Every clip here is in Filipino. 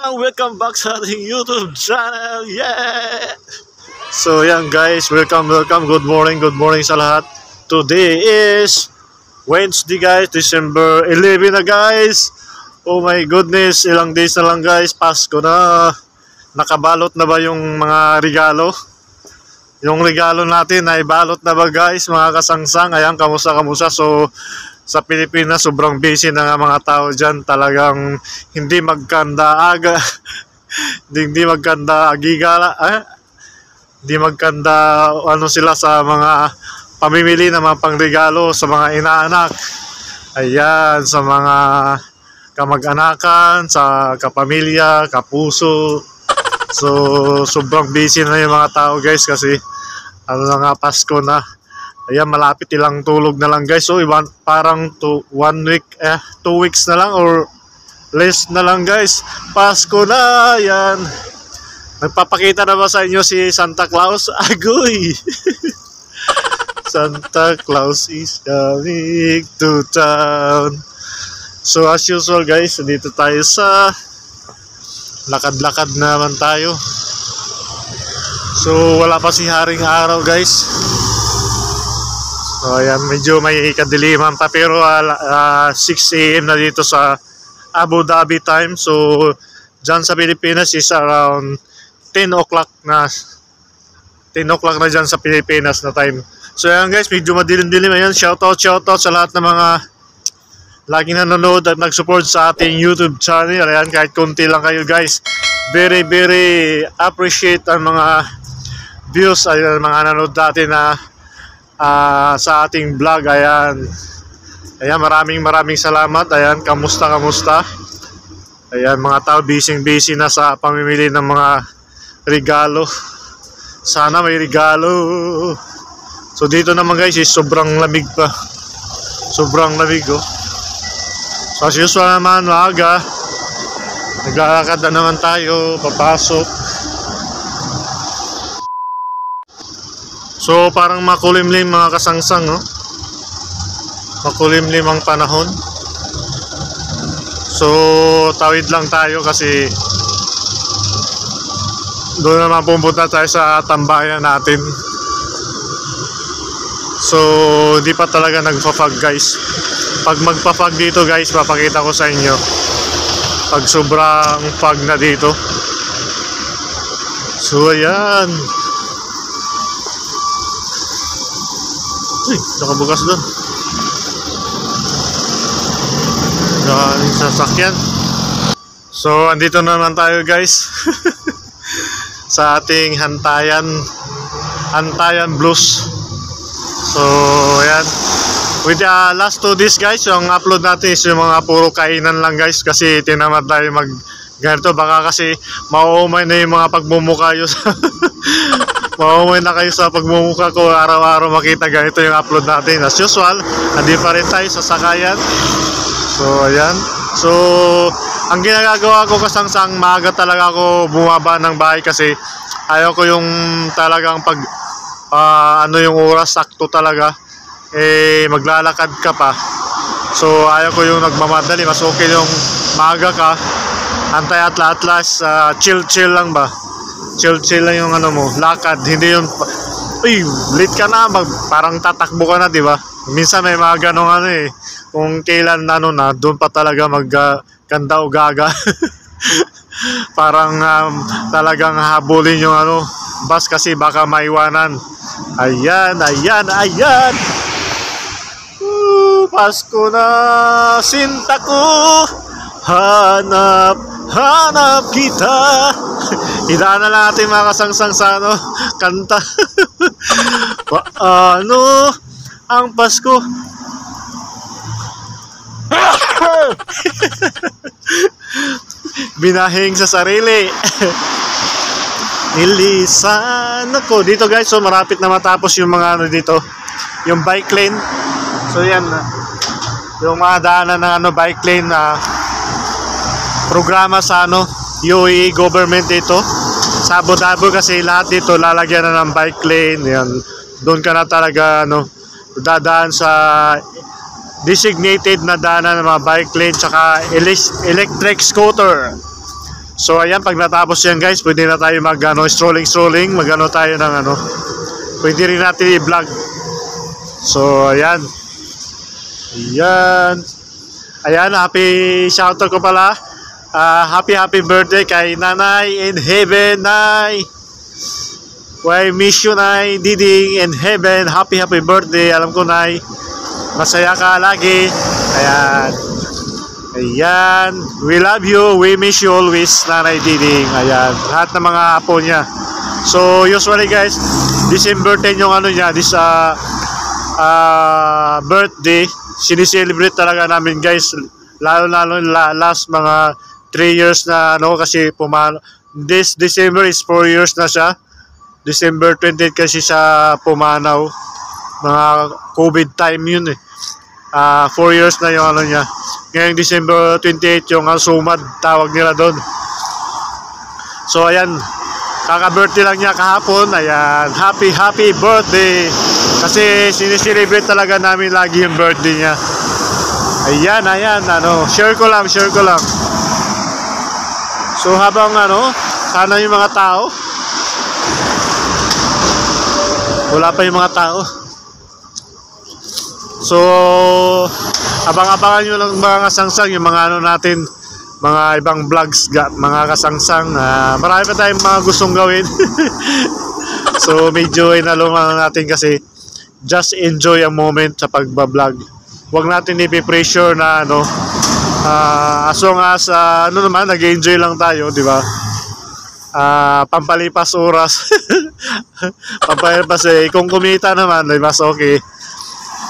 Welcome back sa ating YouTube channel. Yeah! So yan guys, welcome. Good morning sa lahat. Today is Wednesday guys, December 11 na guys. Oh my goodness, ilang days na lang guys, Pasko na. Nakabalot na ba yung mga regalo? Yung regalo natin ay balot na ba guys, mga kasangsang? Ayan, kamusta? So sa Pilipinas, sobrang busy na nga mga tao dyan. Talagang hindi magkanda aga. hindi magkanda agigala. Hindi magkanda ano sila sa mga pamimili ng mga pangregalo sa mga inaanak. Ayan, sa mga kamag-anakan, sa kapamilya, kapuso. So, sobrang busy na yung mga tao guys kasi ano na nga, Pasko na. Ayan, malapit, ilang tulog na lang guys. So, parang 2 weeks na lang or less na lang guys. Pasko na, ayan. Nagpapakita na ba sa inyo si Santa Claus? Agoy! Santa Claus is coming to town. So, as usual guys, dito tayo sa lakad-lakad naman tayo. So, wala pa si Haring Araw guys. So ayan, medyo may kadiliman pa pero 6 AM na dito sa Abu Dhabi time. So dyan sa Pilipinas is around 10 o'clock na. 10 o'clock na dyan sa Pilipinas na time. So ayan guys, medyo madilim-dilim. Ayan, shoutout sa lahat ng mga laging nanonood at nag-support sa ating YouTube channel. Ayan, kahit konti lang kayo guys. Very appreciate ang mga views, ayan, mga nanonood natin na sa ating vlog. Ayan, maraming salamat. Ayan, kamusta? Ayan, mga tao busy na sa pamimili ng mga regalo. Sana may regalo. So dito naman guys is sobrang lamig pa. Sobrang lamig oh. So as usual naman, maaga naglalakad na naman tayo, papasok. So parang makulimlim mga kasangsang, no? Makulimlim ang panahon. So tawid lang tayo kasi doon naman pumunta tayo sa tambayan natin. So di pa talaga nagpa-fog guys. Pag magpa-fog dito guys, papakita ko sa inyo. Pag sobrang fog na dito. So ayan. Uy, nakabukas doon. Daming sasakyan. So, andito naman tayo guys. Sa ating Hantayan Blues. So, ayan. With the last 2 days guys, yung upload natin is yung mga puro kainan lang guys. Kasi tinamad tayo mag ganito. Baka kasi mauumay na yung mga pagmumukha yun. Mauumay na kayo sa pagmumukha ko. Araw-araw makita ganito yung upload natin. As usual, hindi pa rin tayo sa sakayan. So ayan. So ang ginagawa ko kasangsang, maaga talaga ako bumaba ng bahay kasi ayaw ko yung talagang pag ano yung oras sakto talaga maglalakad ka pa. So ayaw ko yung nagmamadali. Mas okay yung maaga ka, antay at last chill lang ba. Chill lang yung ano mo, lakad, hindi yung uy, late ka na, parang tatakbo ka na, di ba? Minsan may mga ganong ano kung kailan ano na, doon pa talaga magkanda o gaga. Parang talagang habulin yung ano, bus kasi baka maiwanan. Ayan. Pasko na, sinta ko, hanap kita. Idaan na lang natin mga kasangsang sa ano, kanta. Paano ang Pasko? Binahing sa sarili. Ilisan ako. Dito guys, so marapit na matapos yung mga ano dito, yung bike lane. So yan, yung mga daanan ng ano, bike lane na programa sa ano, UAE government dito sa Abu Dhabi kasi lahat dito lalagyan na ng bike lane. Yan, doon ka na talaga ano, dadaan sa designated na daanan ng mga bike lane tsaka electric scooter. So ayan, pag natapos yan guys, pwede na tayo mag strolling, magano tayo ng pwede rin natin i-vlog. So ayan. Ayan, happy shoutout ko pala. Happy birthday kay Nanay in Heaven, Nay. Why miss you, Nay Diding in Heaven. Happy birthday. Alam ko, Nay, masaya ka lagi. Ayan, we love you, we miss you always, Nanay Diding. Ayan, lahat ng mga apo niya. So usually guys, December 10 yung niya, this birthday, sinicelebrate talaga namin guys. Lalo last mga 3 years na kasi this December is 4 years na siya. December 20 kasi siya pumanaw. Mga COVID time yun 4 years na yung niya. Ngayong December 28 yung sumad, tawag nila doon. So ayan, kaka-birthday lang niya kahapon. Ayan, happy birthday. Kasi sinicelebrate talaga namin lagi yung birthday niya. Ayan, share ko lang. So habang sana yung mga tao, wala pa yung mga tao. So abang-abangan nyo lang mga kasangsang, yung mga natin, mga ibang vlogs, mga kasangsang. Marami pa tayong mga gustong gawin. So medyo inalungan natin kasi just enjoy a moment sa pagbablog. Huwag natin ipi-pressure na as long as naman nag-enjoy lang tayo, di ba? Pampalipas oras. Pampalipas kung kumita naman ay mas okay.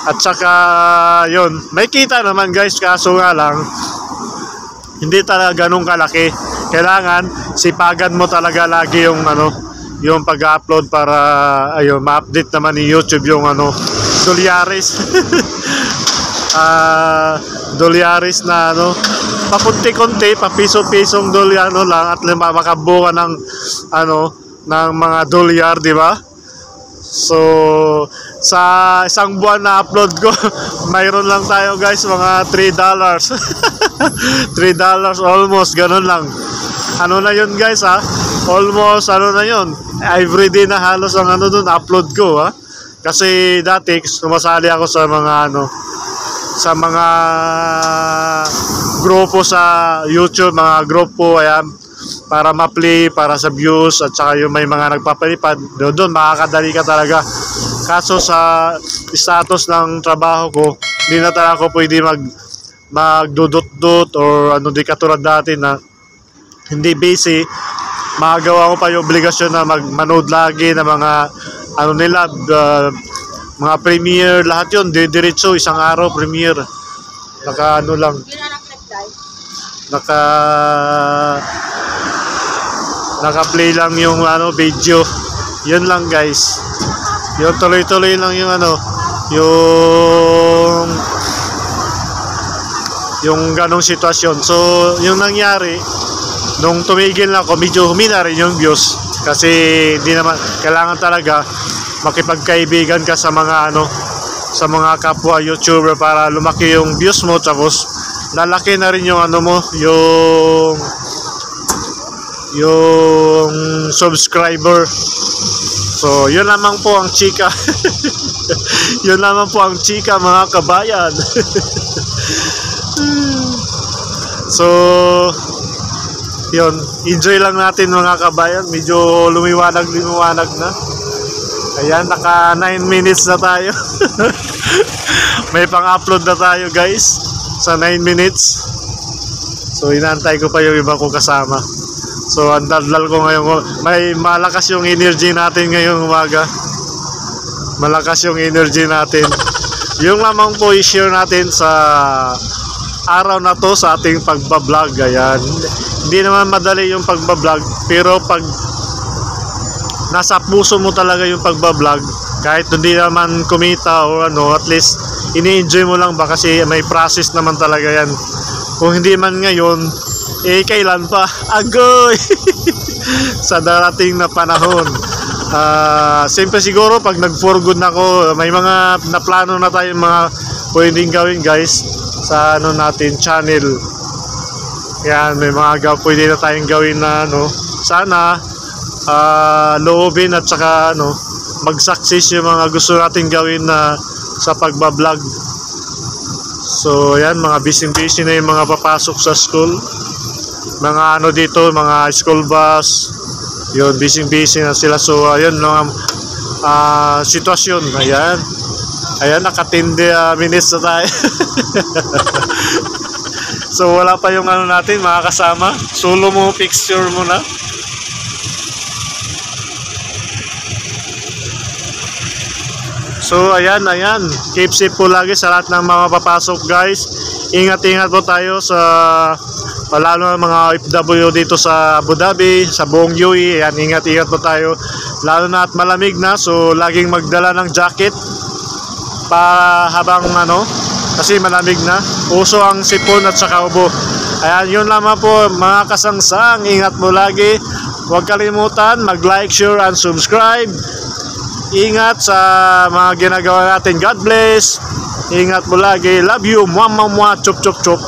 At saka yun, may kita naman guys, kaso nga lang hindi talaga ganun kalaki. Kailangan sipagan mo talaga lagi yung yung pag-upload para ayun, ma-update naman ni YouTube yung dolyaris. Dolyaris na pakunti-kunti, papiso-pisong dolyano lang at makabuka ng ng mga dolyar, di ba? So sa isang buwan na upload ko, mayroon lang tayo guys mga $3. $3 almost, ganun lang. Na yun guys almost na yun, everyday na halos ang doon upload ko kasi dati sumasali ako sa mga sa mga grupo sa YouTube, mga grupo, ayan, para ma-play, para sa views, at saka yung may mga nagpapalipad doon makakadali ka talaga. Kaso sa status ng trabaho ko, hindi na talaga ako pwede magdudot-dot or di katulad dati na hindi busy. Magagawa ko pa yung obligasyon na manood lagi na mga nila, mga premiere, lahat yun diretso isang araw premiere. Naka-play lang yung video. Yun lang guys. Yung tuloy-tuloy lang yung yung ganong sitwasyon. So yung nangyari nung tumigil na ako, medyo humina rin yung views kasi hindi naman kailangan talaga makipagkaibigan ka sa mga sa mga kapwa YouTuber para lumaki yung views mo, tapos lalaki na rin yung mo, yung subscriber. So yun lamang po ang chika. Yun lamang po ang chika mga kabayan. So yun, enjoy lang natin mga kabayan. Medyo lumiwanag na. Ayan, naka 9 minutes na tayo. May pang-upload na tayo guys sa 9 minutes. So inaantay ko pa yung iba kong kasama. So ang daldal ko ngayon, may malakas yung energy natin ngayong umaga. Malakas yung energy natin. Yung lamang po i-share natin sa araw na to sa ating pagbablog. Ayan, hindi naman madali yung pagbablog, pero pag nasa puso mo talaga yung pagbablog, kahit hindi naman kumita o at least ini-enjoy mo lang ba, kasi may process naman talaga yan. Kung hindi man ngayon, kailan pa? Agoy! Sa darating na panahon. Siyempre siguro pag nag-for good na ako, may mga naplano na tayong mga pwedeng gawin guys sa natin channel. Yan, may mga pwede na tayong gawin na ano, sana loobin at saka ano, mag-success yung mga gusto natin gawin na sa pagbablog. So yan, mga busy na yung mga papasok sa school, mga ano dito, mga school bus, yun, busy na sila. So ayun mga sitwasyon. Ayan, nakatindi minutes na tayo. So wala pa yung ano natin, mga kasama. Solo mo picture muna. So ayan, keep safe po lagi sa lahat ng mga papasok, guys. Ingat po tayo sa lalo na mga OFW dito sa Abu Dhabi, sa buong UAE. Ayan, ingat po tayo. Lalo na at malamig na, so laging magdala ng jacket para habang ano, kasi malamig na. Uso ang sipon at saka ubo. Ayan, yun lamang po mga kasangsang. Ingat mo lagi. Huwag kalimutan mag-like, share, and subscribe. Ingat sa mga ginagawa natin. God bless. Ingat mo lagi. Love you. Mwah, mwah, mwah. Chup, chup, chup.